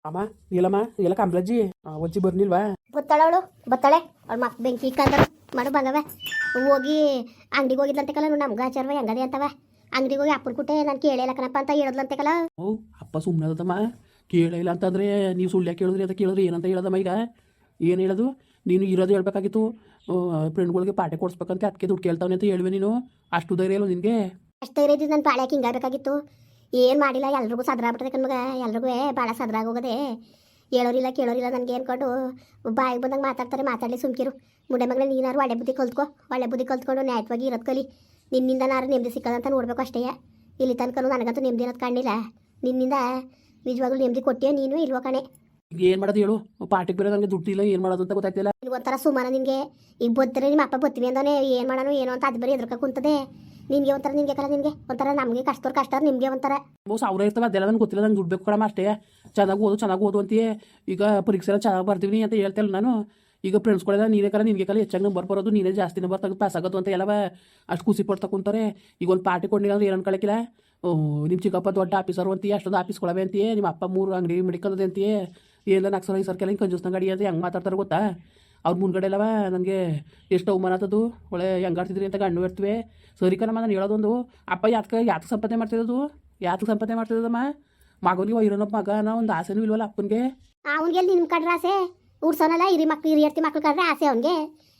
ಅಮ್ಮ ನೀಲಮ್ಮ ಎಲ್ಲ ಕಂಬ್ಲಜ್ಜಿ ಒಜ್ಜಿ ಬರ್ನಿಲ್ವಾ? ಬತ್ತಾಳೆ ಬತ್ತಾಳೆ ಅವಳು ಮಕ್ ಬೆಂಕಿ ಇಕ್ಕಂದ ಮಾಡು ಬಂದವ ಹೋಗಿ ಅಂಗಡಿಗೆ ಹೋಗಿದ್ಲಂತೆ ಕಲ ನಮ್ಗೆ ಆಚಾರವ ಹೆಂಗದೆ ಅಂತವ ಅಂಗಡಿಗೆ ಹೋಗಿ ಅಪ್ಪನ ಕುಟ್ಟೆ ನಾನು ಕೇಳಿಲ್ಲ ಕಣಪ್ಪ ಅಂತ ಹೇಳಿದ್ಲಂತೆ ಕಲ. ಓ ಅಪ್ಪ ಸುಮ್ಮನೆ ಅದಮ್ಮ ಕೇಳಿಲ್ಲ ಅಂತಂದರೆ ನೀವು ಸುಳ್ಳ್ಯಾಕೆ ಕೇಳಿದ್ರಿ ಅಂತ ಕೇಳಿದ್ರಿ ಏನಂತ ಹೇಳದಮ್ಮ ಈಗ ಏನು ಹೇಳೋದು? ನೀನು ಇರೋದು ಹೇಳ್ಬೇಕಾಗಿತ್ತು ಫ್ರೆಂಡ್ಗಳಿಗೆ ಪಾಠ ಕೊಡಿಸ್ಬೇಕಂತ ಅದಕ್ಕೆ ದುಡ್ಡು ಕೇಳ್ತಾವನೆ ಅಂತ ಹೇಳುವೆ ನೀನು. ಅಷ್ಟು ಧೈರ್ಯ ಇಲ್ಲ ನಿನಗೆ? ಅಷ್ಟು ಧೈರ್ಯ ಇದ್ದು ನನ್ನ ಬಾಳ್ಯಾಕೆ ಹಿಂಗಾಗಬೇಕಾಗಿತ್ತು. ಏನು ಮಾಡಿಲ್ಲ ಎಲ್ರಿಗೂ ಸದ್ರಾಗ್ಬಿಟ್ಟದೆ ಕಣ್ಮಗ, ಎಲ್ರಿಗೂ ಭಾಳ ಸದ್ರಾಗೋಗದೆ. ಹೇಳೋರಿಲ್ಲ ಕೇಳೋರಿಲ್ಲ ನನಗೆ ಅನ್ಕೊಂಡು ಬಾಯಿಗೆ ಬಂದಂಗೆ ಮಾತಾಡ್ತಾರೆ. ಮಾತಾಡಲಿ ಸುಮ್ಕಿರು. ಮುಂಡೆ ಮಗನೇ ನೀನಾರು ಒಳ್ಳೆ ಬುದ್ಧಿ ಕಲ್ತ್ಕೊ, ಒಳ್ಳೆ ಬುದ್ಧಿ ಕಲ್ತ್ಕೊಂಡು ನ್ಯಾಯವಾಗಿ ಇರೋದು ಕಲಿ. ನಿನ್ನಿಂದ ನಾರು ನೆಮ್ಮದಿ ಸಿಕ್ಕದಂತ ನೋಡ್ಬೇಕು ಅಷ್ಟೇ. ಇಲ್ಲಿ ತನಕ ನನಗಂತೂ ನೆಮ್ಮದಿ ಇರೋದು ಕಾಣಿಲ್ಲ. ನಿನ್ನಿಂದ ನಿಜವಾಗ್ಲೂ ನೆಮ್ಮದಿ ಕೊಟ್ಟಿಯೋ ನೀನು ಇಲ್ವೋ ಕಣೆ. ಈಗ ಏನು ಮಾಡೋದು ಹೇಳು? ಪಾರ್ಟಿಗೆ ಬೇರೆ ನನಗೆ ದುಡ್ಡಿಲ್ಲ, ಏನು ಮಾಡೋದು ಅಂತ ಗೊತ್ತಾಗ್ತಿಲ್ಲ. ನಿನ್ಗೆ ಒಂಥರ ಸುಮಾನ ನಿನಗೆ. ಈಗ ಬತ್ತಾರೆ ನಿಮ್ಮ ಅಪ್ಪ ಬತ್ತೀವಿ ಅಂದವನೇ ಏನು ಮಾಡೋಣ ಏನೋ ಅಂತ ಅದು ಬರೀ ಎದ್ರಕ ಕುಂತದೆ ನಿನಗೆ ಒಂಥರ. ನಿನಗೆ ಕಲ ನಿನಗೆ ಒಂಥರ, ನಮಗೆ ಕಷ್ಟ ನಿಮಗೆ ಒಂಥರ. ಸಾವಿರ ಇರ್ತವೆ ಅದೆಲ್ಲ ನನಗೆ ಗೊತ್ತಿಲ್ಲ. ನಂಗೆ ದುಡ್ಡು ಬೇಕು ಕಡಮ ಅಷ್ಟೇ. ಚೆನ್ನಾಗಿ ಓದು ಅಂತೀಯ. ಈಗ ಪರೀಕ್ಷೆ ಎಲ್ಲ ಚೆನ್ನಾಗಿ ಬರ್ತೀವಿ ಅಂತ ಹೇಳ್ತಿಲ್ಲ ನಾನು. ಈಗ ಫ್ರೆಂಡ್ಸ್ಗಳೆಲ್ಲ ನೀನೇ ಕಲ ನಿನಗೆ ಕಲ ಹೆಚ್ಚಾಗಿ ನಂಬರ್ ಬರೋದು, ನೀನೇ ಜಾಸ್ತಿ ನಂಬರ್ ತೆಗೆದು ಪಾಸ್ ಆಗೋದು ಅಂತ ಎಲ್ಲವ ಅಷ್ಟು ಖುಷಿ ಪಡ್ತಾ ಕುಂತಾರೆ. ಈಗ ಒಂದು ಪಾರ್ಟಿ ಕೊಡಲಿಲ್ಲ ಅಂದ್ರೆ ಏನು ಅನ್ಕೊಳಕ್ಕಿಲ್ಲ. ನಿಮ್ಮ ಚಿಕ್ಕಪ್ಪ ದೊಡ್ಡ ಆಫೀಸರು ಅಂತೀಯ, ಅಷ್ಟೊಂದು ಆಫೀಸ್ಗಳವೆ ಅಂತೀಯ. ನಿಮ್ಮ ಅಪ್ಪ 3 ಅಂಗಡಿ ಮೆಡಿಕಲ್ದೆ ಅಂತೀಯ. ಎಲ್ಲ 4 ಸಲ 5 ಸರ್ಕೆಲ್ಲ ಹಿಂಗೆ ಕಂಜೂಸ್ನ ಗಾಡಿ ಅಂತ ಹೆಂಗೆ ಮಾತಾಡ್ತಾರೆ ಗೊತ್ತಾ? ಅವ್ರ ಮುಂದ್ಗಡೆ ಎಲ್ಲವ ನನಗೆ ಎಷ್ಟು ಅವಮಾನ ಆತದು. ಒಳ್ಳೆ ಹೆಂಗಾಡ್ತಿದ್ರಿ ಅಂತ ಗಂಡು ಇರ್ತವೆ. ಸರಿ ಕಣಮ್ಮ, ನಾನು ಹೇಳೋದೊಂದು, ಅಪ್ಪ ಯಾತಕ್ಕೆ ಸಂಪಾದನೆ ಮಾಡ್ತಿರೋದು? ಯಾತಕ್ಕೆ ಸಂಪಾದನೆ ಮಾಡ್ತಿರೋದಮ್ಮ? ಮಗನಿಗೆ ಇರೋನಪ್ಪ ಮಗನ ಒಂದು ಆಸೆನೂ ಇಲ್ವಲ್ಲ ಅಪ್ಪನಿಗೆ. ಅವನಿಗೆ ನಿಮ್ಮ ಕಡ್ರೆ ಆಸೆ ಉಡ್ಸೋನಲ್ಲ. ಹಿರಿಯರ್ತಿ ಮಕ್ಳು ಕಡ್ರೆ ಆಸೆ ಅವನಿಗೆ.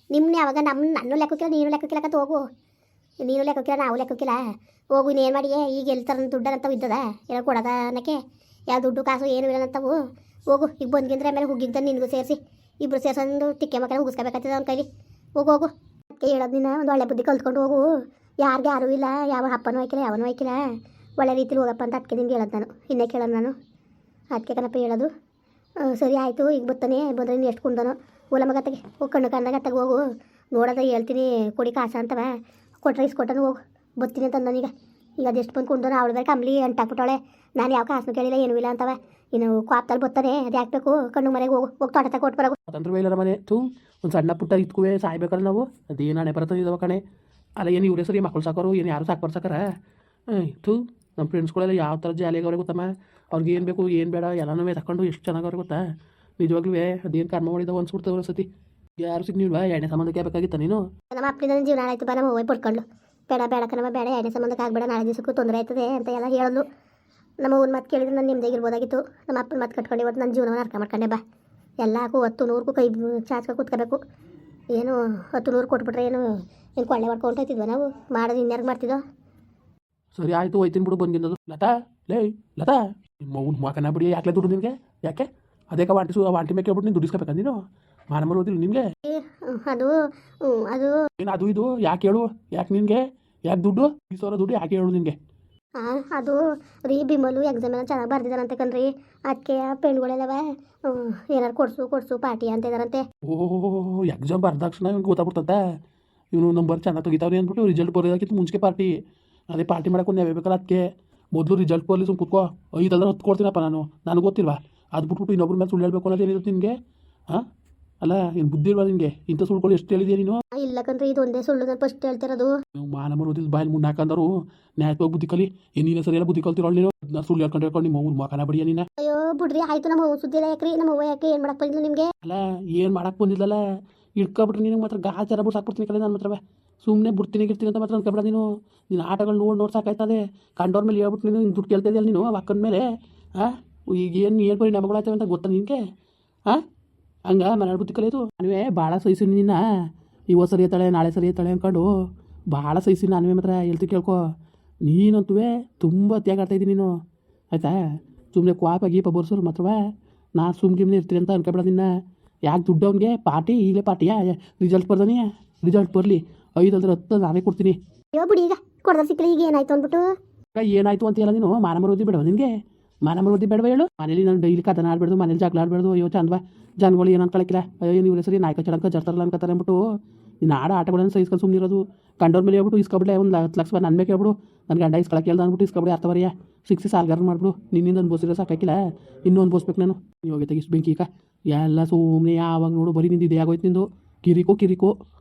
ನಿಮ್ಮನ್ನ ಯಾವಾಗ ನನ್ನ ಲೆಕ್ಕಕ್ಕಿಲ್ಲ, ನೀನು ಲೆಕ್ಕಕ್ಕಿಲ್ಲ ಹೋಗು. ನೀನು ಲೆಕ್ಕಕ್ಕಿಲ್ಲ, ನಾವು ಲೆಕ್ಕಕ್ಕಿಲ್ಲ ಹೋಗು. ಇನ್ನೇನು ಮಾಡಿಯೇ? ಈಗ ಎಲ್ಲಿ ಥರ ದುಡ್ಡಂತವು ಇದ್ದದ ಏನೋ ಕೊಡೋದ ಅನ್ನಕ್ಕೆ? ಯಾವ ದುಡ್ಡು ಕಾಸು ಏನು ಇರೋಂಥವು. ಹೋಗು ಈಗ ಬಂದ್ಗಿಂದ್ರೆ ಆಮೇಲೆ ಹುಗ್ಗಿದ್ದ ನಿನಗೂ ಸೇರಿಸಿ ಇಬ್ಬರು ಸೇರ್ಸೊಂದು ಟಿಕ್ಕೆ ಮಕ್ಕಳ ಮುಗಿಸ್ಕೋಬೇಕಾಗ್ತದೆ ಅವ್ನ ಕೈಲಿ. ಹೋಗು ಅದಕ್ಕೆ ಹೇಳೋದು, ನೀನು ಒಂದು ಒಳ್ಳೆ ಬುದ್ಧಿ ಕಲ್ತ್ಕೊಂಡು ಹೋಗು. ಯಾರಿಗೂ ಯಾರೂ ಇಲ್ಲ, ಯಾವ ಅಪ್ಪನೂ ಹಾಕಿಲ್ಲ ಯಾವನೂ ಹಾಕಿಲ್ಲ. ಒಳ್ಳೆ ರೀತಿಲಿ ಹೋಗಪ್ಪ ಅಂತ ಅದಕ್ಕೆ ನಿಮ್ಗೆ ಹೇಳೋದು ನಾನು. ಇನ್ನೇ ಕೇಳೋದು ನಾನು ಅದಕ್ಕೆ ಕಣಪ್ಪ ಹೇಳೋದು. ಸರಿ ಆಯಿತು, ಈಗ ಬರ್ತಾನೆ. ಬಂದರೆ ನೀನು ಎಷ್ಟು ಕುಂದನೋ ಓಲ ಮಗತ್ತಿಗೆ ಕಣ್ಣು ಕಂದಾಗ ಅತ್ತಗೆ ಹೋಗು. ನೋಡೋದ ಹೇಳ್ತೀನಿ ಕೊಡಿ ಕಾಸ ಅಂತವ. ಕೊಟ್ರೆ ಇಸ್ಕೊಟ್ಟನು ಹೋಗು. ಬರ್ತೀನಿ ಅಂತ ಅಂದನೀಗ. ಈಗ ಅದೆಷ್ಟು ಬಂದು ಕುಂದನೋ ಅವಳು ಬೇರೆ ಕಂಬ್ಲಿ ಅಂಟಾಕ್ಬಿಟ್ಟವಳೆ. ನಾನು ಯಾವ ಕಾಸನ್ನು ಕೇಳಿಲ್ಲ ಏನೂ ಇಲ್ಲ ಅಂತವ. ಇನ್ನು ಕ್ವಾಪ್ತಲ್ಲಿ ಬರ್ತಾನೆ, ಅದು ಯಾಕಬೇಕು? ಕಣ್ಣು ಮನೆಗೆ ಹೋಗು. ತೋಟ ಕೊಟ್ಟು ಬರೋದು ಅದಂದ್ರೆ ಇಲ್ಲರ ಮನೆ ಒಂದು ಸಣ್ಣ ಪುಟ್ಟ ಇತ್ಕುವೆ ಸಾಯ್ಬೇಕಲ್ಲ ನಾವು. ಅದೇನು ಹಣೆ ಬರ್ತದೆ ಇದಾವ ಕಣೆ. ಅಲ್ಲ ಏನು ಇವರೇ ಸರಿ ಮಕ್ಕಳು ಸಾಕೋರು, ಏನು ಯಾರು ಸಾಕು ಸಾಕಾರ? ನಮ್ಮ ಫ್ರೆಂಡ್ಸ್ಗಳೆಲ್ಲ ಯಾವ ಥರ ಜಾಲಿಯಾಗವ್ರೆ ಗೊತ್ತಮ್ಮ. ಅವ್ರಿಗೆ ಏನು ಬೇಕು ಏನು ಬೇಡ ಎಲ್ಲನೂ ತಗೊಂಡು ಎಷ್ಟು ಚೆನ್ನಾಗವ್ರೆ ಗೊತ್ತಾ. ನಿಜವಾಗ್ಲೂ ಅದೇನು ಕರ್ಮ ಮಾಡಿದ ಅನ್ಸ್ಬಿಡ್ತವ್ರ ಸತಿ. ಯಾರು ಸಿಗ್ನಿಲ್ವಾ? ಎಣ್ಣೆ ಸಂಬಂಧಕ್ಕೆ ಬೇಕಾಗಿತ್ತ ನೀನು? ನಮ್ಮ ಅಪ್ಪನಿಂದ ನನ್ನ ಜೀವನ ಆಯ್ತು ಬಾ. ನಮ್ಮ ಅವ್ವ ಪಡ್ಕೊಂಡು ಬೇಡ ಕಣಮ್ಮ, ಬೇಡ ಎಣ್ಣೆ ಸಂಬಂಧಕ್ಕೆ ಆಗಬೇಡ, ನಾಳೆ ದಿವಸಕ್ಕೂ ತೊಂದರೆ ಆಯ್ತದೆ ಅಂತ ಎಲ್ಲ ಹೇಳೋದು. ನಮ್ಮ ಅವ್ವನ ಮಾತು ಕೇಳಿದ್ರೆ ನಾನು ನಿಮ್ದಾಗಿರ್ಬೋದಾಗಿತ್ತು. ನಮ್ಮ ಅಪ್ಪನ ಮಾತು ಕಟ್ಕೊಂಡು ಇವತ್ತು ನನ್ನ ಜೀವನವನ್ನು ಅರ್ಥ ಮಾಡ್ಕೊಂಡೆ ಬಾ. ಎಲ್ಲಕ್ಕೂ 10-100ಕ್ಕೂ ಕೈ ಚಾಚ್ಕ ಕೂತ್ಕೋಬೇಕು. ಏನು 10-100 ಕೊಟ್ಬಿಟ್ರೆ ಏನು ಕೊಳ್ಳೆ ಹೊಡ್ಕೊಂಡು ಹೋಗ್ತಿದ್ವ ನಾವು? ಮಾಡೋದು ಇನ್ಯಾರು ಮಾಡ್ತಿದ್ದೋ? ಸರಿ ಆಯಿತು, ಹೋಯ್ತೀನಿ ಬಿಡು ಬಂದಿದ್ದು. ಲತಾ ನಿಮ್ಮ ಅವ್ನ ಮಕನ ಬಿಡಿ. ಯಾಕೆ ದುಡ್ಡು ನಿನಗೆ? ಯಾಕೆ ಅದೇಕ ವಾಂಟಿ ಮೇಲೆ ಕೇಳ್ಬಿಟ್ಟು ನೀನು ದುಡಿಸ್ಕೋಬೇಕ? ನೀನು ಮಾನ ಮಾಡೋದಿಲ್ಲ ನಿನಗೆ? ಅದು ಅದು ಏನು ಅದು ಇದು ಯಾಕೆ ಹೇಳು? ಯಾಕೆ ನಿನಗೆ? ಯಾಕೆ ದುಡ್ಡು? 20,000 ದುಡ್ಡು ಯಾಕೆ ಹೇಳು ನಿನಗೆ? ಅದು ರೀ ಬಿಮಲು ಎಕ್ಸಾಮ್ ಎಲ್ಲ ಚೆನ್ನಾಗಿ ಬರ್ದಿದ್ದಾರಂತೆ ಕಣ್ರಿ. ಅದಕ್ಕೆ ಪೆಣ್ಗಳೆಲ್ಲವ ಏನಾರು ಕೊಡ್ಸು ಪಾರ್ಟಿ ಅಂತ ಇದಾರಂತೆ. ಓಹ್ ಎಕ್ಸಾಮ್ ಬರ್ದಾಕ್ಷಣ ಇವ್ನು ಗೊತ್ತಾಗ್ಬಿಡ್ತಂತ. ಇವನು ನಂಬರ್ ಚೆನ್ನಾಗಿ ತೆಗಿತಾವ್ರಿ ಅಂದ್ಬಿಟ್ಟು ರಿಸಲ್ಟ್ ಬರೋದಕ್ಕಿಂತ ಮುಂಚೆ ಪಾರ್ಟಿ. ಅದೇ ಪಾರ್ಟಿ ಮಾಡೋಕೆ ನೇವೇ ಬೇಕಲ್ಲ. ಅದಕ್ಕೆ ಮೊದಲು ರಿಸಲ್ಟ್ ಬರಲಿ ಸುಮ್ಮ ಕೂತ್ಕೋ. 5 ಅಲ್ಲ 10 ಕೊಡ್ತೀನಪ್ಪ ನಾನು. ನನಗೆ ಗೊತ್ತಿಲ್ವಾ? ಅದು ಬಿಟ್ಬಿಟ್ಟು ಇನ್ನೊಬ್ರ ಮೇಲೆ ಸುಳ್ಳು ಹೇಳ್ಬೇಕು ಅನ್ನೋದು ಏನಿರುತ್ತೆ ನಿನಗೆ? ಅಲ್ಲ ಏನು ಬುದ್ಧಿ ಇಲ್ವಾ ನಿನಗೆ? ಇಂಥ ಸುಳ್ಳು ಎಷ್ಟು ಹೇಳಿದೆಯಾ ನೀನು? ಇಲ್ಲ ಕಣ್ರಿ, ಇದೊಂದೇ ಸುಳ್ಳು ನಾನು ಫಸ್ಟ್ ಹೇಳ್ತಿರೋದು. ಮಾನ ಮರೋದಿಲ್ಲ ಬಾಯಲ್ಲಿ ಮುನ್ನ ಹಾಕಂದರು ನ್ಯಾಯವಾಗಿ ಬುದ್ಧಿ ಕಲಿ. ನೀನು ಸರಿಯಲ್ಲ ಬುದ್ಧಿ ಕಲ್ತಿರೋ ನೀನು. ನಾನು ಸುಳ್ಳು ಹೇಳ್ಕೊಂಡು ನಿಮ್ಮ ಅವ್ನ ಮಕನ ಬಡಿಯ ನೀನು. ಅಯ್ಯೋ ಬಿಡ್ರಿ ಆಯ್ತು. ನಮ್ಮ ಅವ್ವ ಸುದ್ದಿ ಎಲ್ಲ ಯಾಕ್ರಿ? ನಮ್ಮ ಅವ್ವ ಯಾಕೆ ಏನು ಮಾಡಕ್ಕೆ ಬಂದಿಲ್ಲ ನಿಮಗೆ? ಅಲ್ಲ ಏನು ಮಾಡಕ್ಕೆ ಬಂದಿಲ್ಲಲ್ಲ, ಇಟ್ಕೊಬಿಟ್ರೆ ನಿನಗೆ ಮಾತ್ರ ಗಾಚಾರ ಬಿಟ್ಟು ಸಾಕ್ಬಿಡ್ತೀನಿ ಕಲೆ. ನಾನು ಮಾತ್ರ ಸುಮ್ಮನೆ ಬಿಡ್ತೀನಿ ಅಂತ ಮಾತ್ರ ಅನ್ಕೊಬೇಡ ನೀನು. ನೀನು ಆಟಗಳು ನೋಡಿ ಸಾಕಾಯ್ತದೆ. ಕಂಡೋರ್ ಮೇಲೆ ಹೇಳ್ಬಿಟ್ಟು ನೀನು ದುಡ್ಡು ಕೇಳ್ತಾ ಇದೆಯಲ್ಲ ನೀನು ಅಕ್ಕನ ಮೇಲೆ. ಈಗ ಏನು ಪರಿಣಾಮಗಳಾಯ್ತವೆ ಅಂತ ಗೊತ್ತಾ ನಿನಗೆ? ಹಂಗೆ ಮನೆ ಬುದ್ಧಿ ಕಲಿಯೋದು. ನಾನುವೇ ಭಾಳ ಸಹಿಸಿನಿ ನಿನ್ನ. ಇವತ್ತು ಸರಿ ಇರ್ತಾಳೆ ನಾಳೆ ಸರಿ ಇರ್ತಾಳೆ ಅಂದ್ಕೊಂಡು ಭಾಳ ಸಹಿಸಿನಿ ನಾನುವೇ ಮಾತ್ರ. ಹೇಳ್ತಿ ಕೇಳ್ಕೊ. ನೀನಂತೂ ತುಂಬ ತ್ಯಾಗ ಆಡ್ತಾಯಿದ್ದೀನಿ ನೀನು, ಆಯಿತಾ? ಸುಮ್ಮನೆ ಕ್ವಾಪ ಗೀಪ ಬರ್ಸೋರು ಮಾತ್ರವ ನಾನು ಸುಮ್ಮನೆ ಇರ್ತೀನಿ ಅಂತ ಅನ್ಕೊಬೇಡ ನಿನ್ನ. ಯಾಕೆ ದುಡ್ಡು ಅವ್ನಿಗೆ? ಪಾರ್ಟಿ ಈಗಲೇ ಪಾರ್ಟಿಯಾ? ರಿಸಲ್ಟ್ ಬರ್ದಾನೆ, ರಿಸಲ್ಟ್ ಬರಲಿ. 5 ಅಂದ್ರೆ 10 ನಾನೇ ಕೊಡ್ತೀನಿ. ಅಯ್ಯೋ ಬಿಡಿ, ಈಗ ಕೊಡ್ದ ಸಿಕ್ಕಲಿ. ಈಗ ಏನಾಯ್ತು ಅಂದ್ಬಿಟ್ಟು ಏನಾಯ್ತು ಅಂತ ಹೇಳ ನೀನು? ಮಾನ ಮರೋದಿ ಬೇಡವ ನಿನಗೆ? ಮಾನ ಮರೋದಿ ಬೇಡವ ಹೇಳು? ಮನೇಲಿ ನಾನು ಡೈಲಿ ಕಥನ ಆಡ್ಬೇಡ್ದು, ಮನೇಲಿ ಜಗಳ ಆಡ್ಬೇಡ್ದು. ಅಯ್ಯೋ ಚಂದವಾ ಜನಗಳು ಏನು ಅನ್ಕೊಳಕ್ಕಿಲ್ಲ. ಅಯ್ಯೋ ನೀವು ಸರಿ ನಾಯಕ ಚಡಂಕ ಜರ್ತಾರಲ್ಲ ಅನ್ಕೋತಾರೆ ಅಂದ್ಬಿಟ್ಟು ನೀನು ಆಟಗಳನ್ನು ಸಹಿಸ್ಕೊಂಡು ಸುಮ್ಮನೆ ಇರೋದು. ಕಂಡೋರ್ ಮೇಲೆ ಹೇಳ್ಬಿಟ್ಟು ಇಸ್ಕೊಬಿಡ್ಲೆ ಒಂದು 10 ಲಕ್ಷ ನನ್ನ ಮೇಲೆ ಕೇಳ್ಬಿಡು. ನನ್ನ ಗಂಡ ಇಸ್ಕೊಳಕ್ಕೆ ಹೇಳ್ದ ಅಂದ್ಬಿಟ್ಟು ಇಸ್ಕೊಬಿಡಿ. ಅರ್ಥವರಿಯ 6 ಸಾಲ್ಗಾರ ಮಾಡ್ಬಿಡು. ನಿನ್ನಿಂದ ಅನ್ಬೋಸಿರೋ ಸಾಕಾಕಿಲ್ಲ, ಇನ್ನೂ ಅನ್ಬೋಸ್ಬೇಕು ನಾನು. ನೀವು ಹೋಗಿ ತೆಗಿಸ್ ಬೆಂಕಿ ಈಗ ಎಲ್ಲ ಸುಮ್ಮನೆ ಯಾವಾಗ ನೋಡು ಬರೀ ನಿಂದು ಇದೇ ಆಗೋಯ್ತು ನಿಂದು. ಕಿರಿಕೋ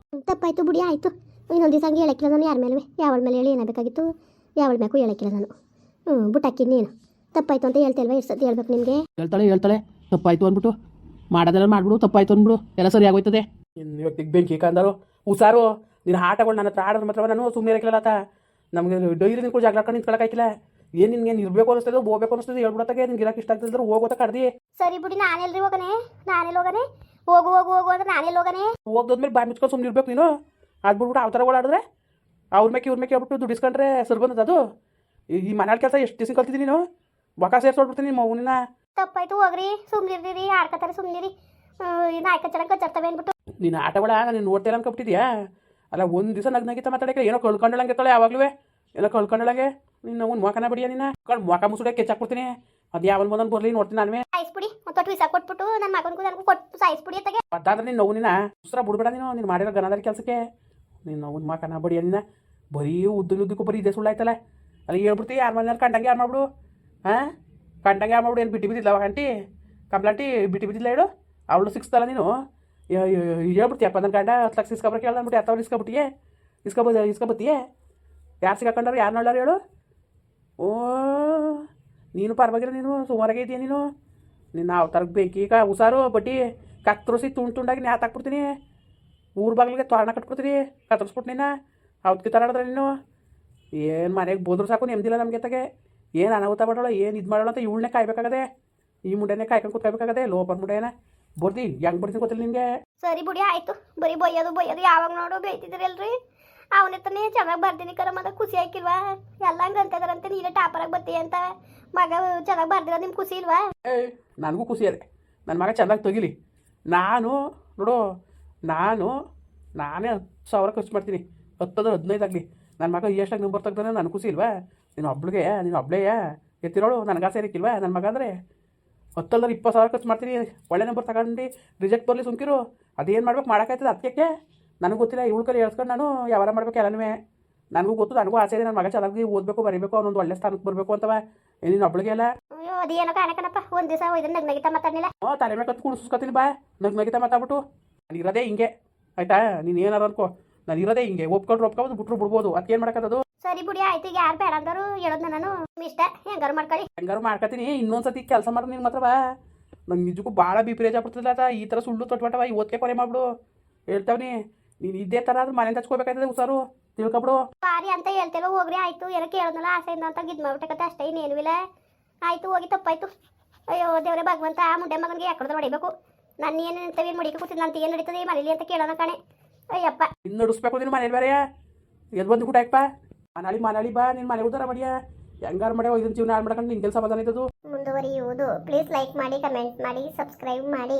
ತಪ್ಪಾಯ್ತು ಬಿಡಿ, ಆಯಿತು. ಇನ್ನೊಂದು ದಿವಸ ಹಂಗೆ ಹೇಳಕ್ಕಿಲ್ಲ ನಾನು ಯಾರ ಮೇಲೆ. ಯಾವಳ ಮೇಲೆ ಹೇಳಿ ಏನಾಗಬೇಕಾಗಿತ್ತು? ಯಾವಳ ಮೇಗೂ ಹೇಳಕ್ಕಿಲ್ಲ ನಾನು. ಬಿಟ್ಟಾಕಿ ನೀನು. ತಪ್ಪಾಯ್ತು ಅಂತ ಹೇಳ್ತಲ್ವಾ ಎಷ್ಟು ಸತಿ ಹೇಳ್ಬೇಕು ನಿಮಗೆ? ಹೇಳ್ತಾಳೆ ತಪ್ಪಾಯ್ತು ಅಂದ್ಬಿಟ್ಟು ಮಾಡೋದೆಲ್ಲ ಮಾಡ್ಬಿಡು, ತಪ್ಪಾಯ್ತು ಅಂದ್ಬಿಡು, ಎಲ್ಲ ಸರಿ ಆಗೋಯ್ತದೆ. ಇನ್ನು ವ್ಯಕ್ತಿಗೆ ಬೆಂಕಿ ಕಂದರು ಹುಷಾರು. ನಿನ್ನ ಆಟಗಳು ನನ್ನ ಹತ್ರ ಆಡೋದು ಮಾತ್ರ ನಾನು ಸುಮ್ಮನೆ ಇರಕ್ಕಿಲ್ಲ ಆತ. ನಮಗೆ ಡೈಲಿ ನಿಂತ್ಕೊಂಡು ಜಗಳ ನಿಂತ್ಕೊಳಕ್ಕಾಯ್ಕಿಲ್ಲ. ಏನು ನಿನ್ಗೆ ಇರಬೇಕು ಅನಿಸ್ತದೆ, ಹೋಗ್ಬೇಕು ಅನಿಸ್ತದೆ, ಹೇಳ್ಬಿಡತ್ತಾಗೆ ನಿನ್ಗೆ ಇರಕ್ಕೆ ಇಷ್ಟ ಆಗ್ತಿದ್ರೆ ಹೋಗೋತ ಕಡ್ದಿ. ಸರಿ ಬಿಡಿ, ನಾನೆಲ್ರಿ ಹೋಗನೆ? ಹೋಗು ಹೋಗು ಹೋಗು ಅಂದ್ರೆ ನಾನೆಲ್ಲಿ ಹೋಗನೆ? ಹೋಗ್ದೋದ್ಮೇಲೆ ಬಾಯಿ ಮುಚ್ಕೊಂಡು ಸುಮ್ಮನೆ ಇರ್ಬೇಕು ನೀನು. ಅದ್ಬಿಟ್ಬಿಟ್ಟು ಆ ಥರ ಓಡಾಡಿದ್ರೆ ಅವ್ರ ಮೇಲೆ ಇವ್ರ ಮೇಲೆ ಹೇಳ್ಬಿಟ್ಟು ದುಡ್ಡಿಸ್ಕೊಂಡ್ರೆ ಸರ್ ಬಂದದ ಅದು. ಈ ಮನೆಯಲ್ಲಿ ಕೆಲಸ ಎಷ್ಟು ದಿವಸ ಕಲ್ತಿದ್ದೀನಿ ನೀನು, ಬಕ ಸೇರ್ಸೋಡ್ಬಿಡ್ತೀನಿ ಮೌನಿನ. ತಪ್ಪಾಯ್ತು ಹೋಗ್ರಿ, ಸುಮ್ಮನಿರ್ರಿ, ಆಡ್ಕತಾರೆ ಸುಮ್ಮನಿರಿ. ಇನ್ನು ಆಯ್ಕಚ್ಚಡಂಗೆ ಕಚ್ಚರ್ತವೆ ಅಂದ್ಬಿಟ್ಟು ನೀನು ಆಟಗಳ ನೀನು ನೋಡ್ತೀರ ಅನ್ಕೊಬಿಟ್ಟಿದ್ಯಾ? ಅಲ್ಲ ಒಂದು ದಿವಸ ನಗ್ನಾಗಿತ್ತ ಮಾತಾಡಕ್ಕೆ ಏನೋ ಕಳ್ಕೊಂಡಳಂಗೆ ಇರ್ತಾಳೆ ಯಾವಾಗಲೂ, ಏನೋ ಕಳ್ಕೊಂಡಳಂಗೆ. ನೀನು ಅವ್ನು ಮೊಕನ ಬಡಿಯ ನೀನು ಮೊಕ ಮುಸುಡೆ ಕೆಚ್ಚಾಕ್ಬಿಡ್ತೀನಿ. ಅದು ಯಾವನ್ ಬಂದನ್ ಬರಲಿ ನೋಡ್ತೀನಿ ನಾನು. ಸಾಯಿಸ್ಬಿಡಿ, ಒಂದು ವಿಸ ಕೊಟ್ಬಿಟ್ಟು ನನ್ನ ಮಗನಿಗೂ ನನಗೂ ಕೊಟ್ಟು ಸಾಯಿಸ್ಬಿಡಿ ಅತ್ತಗೆ. ಅದಾದ್ರೆ ನೀನು ನೋವು ನಿನ್ನ ಉಸ್ರ ಬಿಡ್ಬೇಡ ನೀನು ಮಾಡಿರೋ ಗನದಾರಿ ಕೆಲಸಕ್ಕೆ. ನೀನು ಅವ್ನ ಮೊಕನ ಬಡಿಯ ನಿನ್ನ ಬರೀ ಉದ್ದಕ್ಕೂ ಬರೀ ಇದೆ ಸುಳ್ಳಾಯ್ತಲ್ಲ. ಅಲ್ಲಿ ಹೇಳ್ಬಿಡ್ತೀವಿ ಯಾರ ಮನೇಲಿ ಕಂಡಂಗೆ ಯಾರು ಮಾಡ್ಬಿಡು. ಹಾಂ, ಕಂಡಂಗೆ ಯಾರು ಮಾಡ್ಬಿಡು. ಏನು ಬಿಟ್ಟು ಬಿದ್ದಿಲ್ಲ ಅವಾಗ ಆಂಟಿ ಕಂಪ್ಲಾಂಟಿ ಬಿಟ್ಟು ಬಿದ್ದಿಲ್ಲ ಹೇಳು. ಅವಳು ಸಿಕ್ಸ್ತಲ್ಲ ನೀನು ಹೇಳ್ಬಿಡ್ತೀಯಪ್ಪ ನನ್ನ ಗಂಡ 10 ಲಕ್ಷ ಇಸ್ಕೊಬ್ರಕ್ಕೆ ಹೇಳ್ದು ಅಂದ್ಬಿಟ್ಟು ಯಾತವ್ರು ಇಸ್ಕೊಬತ್ತೀಯೇ ಯಾರು ಸಿಗಾಕೊಂಡ್ರೆ ಯಾರು ನೋಡಾರ ಹೇಳು. ಓ ನೀನು ಪರವಾಗಿಲ್ಲ, ನೀನು ಸುಮಾರಾಗೆ ಇದೆಯಾ ನೀನು. ನಿನ್ನ ಅವತಾರಕ್ಕೆ ಬೇಕು ಈಗ ಹುಷಾರು. ಬಡ್ಡಿ ಕತ್ತರಿಸಿ ತುಂಡಾಗಿ ನ್ಯಾತ್ ಹಾಕ್ಬಿಡ್ತೀನಿ. ಊರ ಬಾಗಿಲಿಗೆ ತೋರಣ ಕಟ್ಬಿಡ್ತೀನಿ, ಕತ್ತರಿಸ್ಬಿಟ್ಟು ನಿನ್ನ ಅವತ್ತಿಗೆ ತರಾಡಿದ್ರೆ ನೀನು. ಏನು ಮನೆಗೆ ಬೋದ್ರು ಸಾಕು ನೆಮ್ಮದಿಲ್ಲ ನಮಗೆ ತಗೆ. ಏನು ಅನಾಹುತ ಮಾಡೋಳ, ಏನು ಇದು ಮಾಡೋಣ ಅಂತ ಇವಳನ್ನೇ ಕಾಯ್ಬೇಕಾಗದೆ. ಈ ಮುಂಡೆನೇ ಕಾಯ್ಕೊಂಡು ಕೂತ್ಕೋಬೇಕಾಗದೆ. ಲೋಪರ್ ಮುಂಡೆನ ಬರ್ದಿ ಹೆಂಗೆ ಬರ್ತೀನಿ ಗೊತ್ತಿಲ್ಲ ನಿಮಗೆ. ಸರಿ ಬಿಡಿ ಆಯ್ತು, ಬರೀ ಬೈಯೋದು ಯಾವಾಗ ನೋಡು ಬೈತಿದ್ದೀರಲ್ರಿ. ಅವನೆತ್ತನೇ ಚೆನ್ನಾಗಿ ಬರ್ತೀನಿ ಕರ ಮತ್ತೆ ಖುಷಿ ಆಯ್ಕಿಲ್ವಾ? ಎಲ್ಲ ಹಂಗೆ ಅಂತಿದಾರಂತೆ ನೀನೇ ಟಾಪರಾಗಿ ಬರ್ತೀಯ ಅಂತ. ಮಗ ಚೆನ್ನಾಗಿ ಬರ್ದಿರೋ ನಿಮ್ಗೆ ಖುಷಿ ಇಲ್ವಾ? ನನಗೂ ಖುಷಿ ಅದೇ, ನನ್ನ ಮಗ ಚೆನ್ನಾಗಿ ತೆಗಿಲಿ. ನಾನು ನೋಡು, ನಾನೇ 10,000 ಖರ್ಚು ಮಾಡ್ತೀನಿ, 10-15 ಆಗಲಿ. ನನ್ನ ಮಗ ಎಷ್ಟಾಗಿ ನಂಬರ್ ತೆಗ್ದಾನೆ ನನಗೆ ಖುಷಿ ಇಲ್ವಾ? ನೀನು ಒಬ್ಳೆಯಾ ಎತ್ತಿರೋಳು ನನಗೆ ಆಸೆ ಇರಕ್ಕಿಲ್ವಾ? ನನ್ನ ಮಗ ಅಂದರೆ 10-20,000 ಖರ್ಚು ಮಾಡ್ತೀನಿ. ಒಳ್ಳೆ ನಂಬರ್ ತಗೊಂಡು ರಿಜೆಕ್ಟ್ ಬರಲಿ ಸುಮ್ಕಿರು. ಅದೇನು ಮಾಡ್ಬೇಕು ಮಾಡೋಕ್ಕಾಯ್ತದೆ. ಅದಕ್ಕೆ ನನಗೆ ಗೊತ್ತಿಲ್ಲ, ಇವಳು ಕಡೆ ಹೇಳ್ಸ್ಕೊಂಡು ನಾನು ಯಾವಾರ ಮಾಡ್ಬೇಕು ಎಲ್ಲನೂ. ನನಗೂ ಗೊತ್ತು, ನನಗೂ ಆಸೆ ಇದೆ ನನ್ನ ಮಗ ಚೆನ್ನಾಗಿ ಓದಬೇಕು, ಬರೀಬೇಕು, ಅವನೊಂದು ಒಳ್ಳೆ ಸ್ಥಾನಕ್ಕೆ ಬರಬೇಕು ಅಂತವ. ನೀನು ಒಬ್ಳಿಗೆ ಅಲ್ಲ. ಅಯ್ಯೋ ಅದೇನೋ ಕಾಣಕನಪ್ಪ, ಒಂದು ದಿವಸ ಹೋಯ್ದ್ರೆ ನಗ್ನಗಿತ ಮಾತಾಡಲಿಲ್ಲ. ತಲೆ ಮೇಲೆ ಕತ್ತು ಕುಣಿಸ್ಕೊತೀನಿ ಬಾ, ನಗ್ನಗಿತ ಮಾತಾಡ್ಬಿಟ್ಟು. ನಾನು ಇರೋದೇ ಹಿಂಗೆ ಆಯ್ತಾ? ನೀನು ಏನಾರು ಅನ್ಕೋ, ನಾನು ಇರೋದೇ ಹಿಂಗೆ. ಒಪ್ಕೊಂಡು ಬಿಟ್ರು ಬಿಡ್ಬೋದು. ಅದಕ್ಕೇನು ಮಾಡೋಕ್ಕದು? ಸರಿ ಬಿಡಿ ಆಯ್ತು, ಈಗ ಯಾರು ಬೇಡ ಅಂದರು ಹೇಳೋದು ನಾನು ಇಷ್ಟ. ಹೆಂಗಾರು ಮಾಡ್ಕೊಳ್ಳಿ. ಹೆಂಗಾರು ಮಾಡ್ಕೊತೀನಿ. ಇನ್ನೊಂದ್ಸತಿ ಕೆಲಸ ಮಾಡಿ ನೀನು ಮಾತ್ರ ಬಾ. ನಂಗೆ ನಿಜಕ್ಕೂ ಭಾಳ ಬಿಪಿರೇಜ್ ಆಗ್ಬಿಡ್ತದೆ ಆತ. ಈ ಥರ ಸುಳ್ಳು ತೊಟ್ಬಿಟ್ಟವ, ಇವತ್ತೇ ಕೊನೆ ಮಾಡ್ಬಿಡು ಹೇಳ್ತಾವ್ನಿ. ನೀನು ಇದೇ ಥರ ಆದ್ರೆ ಮನೆ ಹಚ್ಕೋಬೇಕಾಯ್ತದೆ ಹುಷಾರು, ತಿಳ್ಕೊಬಿಡು. ಬಾರಿ ಅಂತ ಹೇಳ್ತೇವೆ ಹೋಗ್ರಿ ಆಯ್ತು. ಏನೋ ಕೇಳೋದಲ್ಲ ಆಸೆಯಿಂದ ಅಂತ ಗಿದ್ ಮಾಡ್ಬಿಟ್ಟಕತ್ತೆ ಅಷ್ಟೇ, ಇನ್ನೇನು ಇಲ್ಲ. ಆಯ್ತು ಹೋಗಿ ತಪ್ಪಾಯ್ತು. ಅಯ್ಯೋ ದೇವ್ರೆ ಭಗವಂತ, ಆ ಮುಂಡೆ ಮಗನಿಗೆ ಯಾಕಡೆ ಹೊಡಿಬೇಕು. ನಾನು ಏನು ನಿಂತವೇನು ಮುಡಿಕೆ ಕೂತಿದ್ದು ಅಂತ ಏನು ನಡೀತದೆ ಈ ಮನೇಲಿ ಅಂತ ಕೇಳೋಣ ಕಣೆ. ಅಯ್ಯಪ್ಪ ಇನ್ನು ನಡಿಸ್ಬೇಕು ನೀನು ಮನೇಲಿ ಬೇರೆಯಾ? ಎಲ್ಲಿ ಬಂದು ಊಟ ಹಾಕ್ಪ ಮನಾಳಿ ಬಾ. ನಿನ್ನ ಮನೆ ಉದ್ದಾರ ಮಾಡಿಯಾ? ಹೆಂಗಾರು ಮಾಡ್ಯಾವ ಇದನ್ನ ಜೀವನ ಹಾಳು ಮಾಡ್ಕೊಂಡು ನಿನ್ನ ಕೆಲಸ ಬದಲಾಯ್ತದು. ಮುಂದುವರಿಯುವುದು. ಪ್ಲೀಸ್ ಲೈಕ್ ಮಾಡಿ, ಕಮೆಂಟ್ ಮಾಡಿ, ಸಬ್ಸ್ಕ್ರೈಬ್ ಮಾಡಿ.